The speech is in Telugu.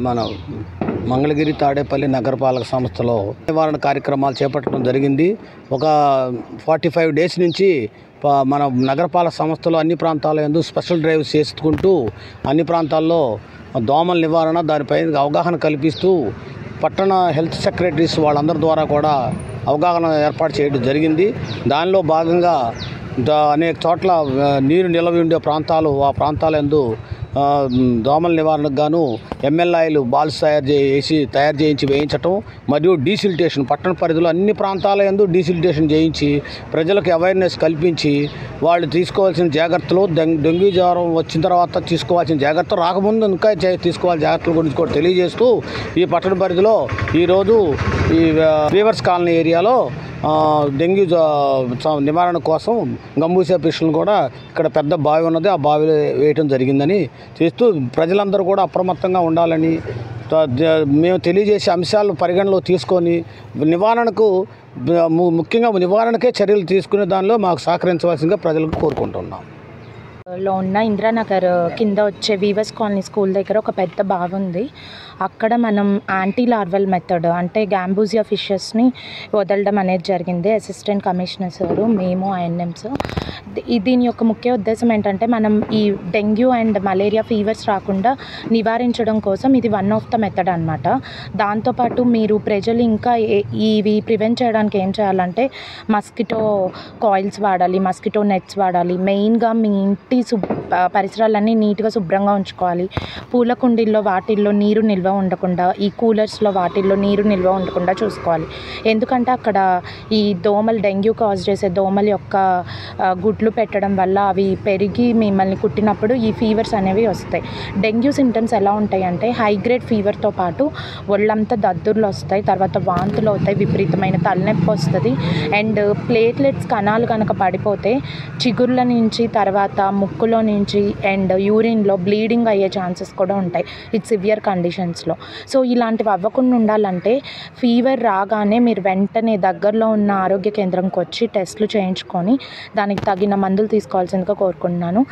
మన మంగళగిరి తాడేపల్లి నగరపాలక సంస్థలో నివారణ కార్యక్రమాలు చేపట్టడం జరిగింది. ఒక 45 డేస్ నుంచి మన నగరపాలక సంస్థలో అన్ని ప్రాంతాల యందు స్పెషల్ డ్రైవ్స్ చేసుకుంటూ అన్ని ప్రాంతాల్లో దోమల నివారణ దానిపై అవగాహన కల్పిస్తూ పట్టణ హెల్త్ సెక్రటరీస్ వాళ్ళందరి ద్వారా కూడా అవగాహన ఏర్పాటు చేయడం జరిగింది. దానిలో భాగంగా అనేక చోట్ల నీరు నిల్వ ఉండే ప్రాంతాలు ఆ ప్రాంతాల యందు దోమల నివారణకు గాను ఎంఎల్ఐలు బాల్స్ తయారు చేయించి వేయించటం మరియు డీసిల్టేషన్ పట్టణ పరిధిలో అన్ని ప్రాంతాల యందు డీసిల్టేషన్ చేయించి ప్రజలకు అవేర్నెస్ కల్పించి వాళ్ళు తీసుకోవాల్సిన జాగ్రత్తలు డెంగ్యూ జ్వరం వచ్చిన తర్వాత తీసుకోవాల్సిన జాగ్రత్తలు రాకముందు ఇంకా తీసుకోవాల్సిన జాగ్రత్తల గురించి కూడా తెలియజేస్తూ ఈ పట్టణ పరిధిలో ఈరోజు ఈ వీవర్స్ కాలనీ ఏరియాలో డెంగ్యూ నివారణ కోసం గంబూసే పిస్టులను కూడా ఇక్కడ పెద్ద బావి ఉన్నది, ఆ బావిలో వేయటం జరిగిందని చేస్తూ ప్రజలందరూ కూడా అప్రమత్తంగా ఉండాలని మేము తెలియజేసే అంశాలను పరిగణలో తీసుకొని నివారణకు ముఖ్యంగా నివారణకే చర్యలు తీసుకునే దానిలో మాకు సహకరించవలసిందిగా ప్రజలకు కోరుకుంటున్నాం. లో ఉన్న ఇంద్రానగర్ కింద వచ్చే వీవర్స్ కాలనీ స్కూల్ దగ్గర ఒక పెద్ద బావి ఉంది. అక్కడ మనం యాంటీ లార్వల్ మెథడ్ అంటే గ్యాంబూజియా ఫిషెస్ని వదలడం అనేది జరిగింది. అసిస్టెంట్ కమిషనర్ సారు, మేము ఐఎన్ఎంస్. దీని యొక్క ముఖ్య ఉద్దేశం ఏంటంటే మనం ఈ డెంగ్యూ అండ్ మలేరియా ఫీవర్స్ రాకుండా నివారించడం కోసం ఇది వన్ ఆఫ్ ద మెథడ్ అనమాట. దాంతోపాటు మీరు ప్రజలు ఇంకా ఇవి ప్రివెంట్ చేయడానికి ఏం చేయాలంటే మస్కిటో కాయిల్స్ వాడాలి, మస్కిటో నెట్స్ వాడాలి. మెయిన్గా మీ ఇంటి పరిసరాలన్నీ నీట్గా శుభ్రంగా ఉంచుకోవాలి. పూల కుండీల్లో వాటిల్లో నీరు నిల్వ ఉండకుండా, ఈ కూలర్స్లో వాటిల్లో నీరు నిల్వ ఉండకుండా చూసుకోవాలి. ఎందుకంటే అక్కడ ఈ దోమలు డెంగ్యూ కాజ్ చేసే దోమల యొక్క గుడ్లు పెట్టడం వల్ల అవి పెరిగి మిమ్మల్ని కుట్టినప్పుడు ఈ ఫీవర్స్ అనేవి వస్తాయి. డెంగ్యూ సింటమ్స్ ఎలా ఉంటాయి అంటే హై గ్రేడ్ ఫీవర్తో పాటు ఒళ్ళంతా దద్దుర్లు వస్తాయి, తర్వాత వాంతులు అవుతాయి, విపరీతమైన తలనొప్పి వస్తుంది. అండ్ ప్లేట్లెట్స్ కణాలు కనుక పడిపోతే చిగుర్ల నుంచి తర్వాత ముక్కులో నుంచి అండ్ యూరిన్లో బ్లీడింగ్ అయ్యే ఛాన్సెస్ కూడా ఉంటాయి ఇది సివియర్ కండిషన్స్లో. సో ఇలాంటివి అవ్వకుండా ఉండాలంటే ఫీవర్ రాగానే మీరు వెంటనే దగ్గరలో ఉన్న ఆరోగ్య కేంద్రంకి వచ్చి టెస్టులు చేయించుకొని దానికి తగిన మందులు తీసుకోవాల్సిందిగా కోరుకుంటున్నాను.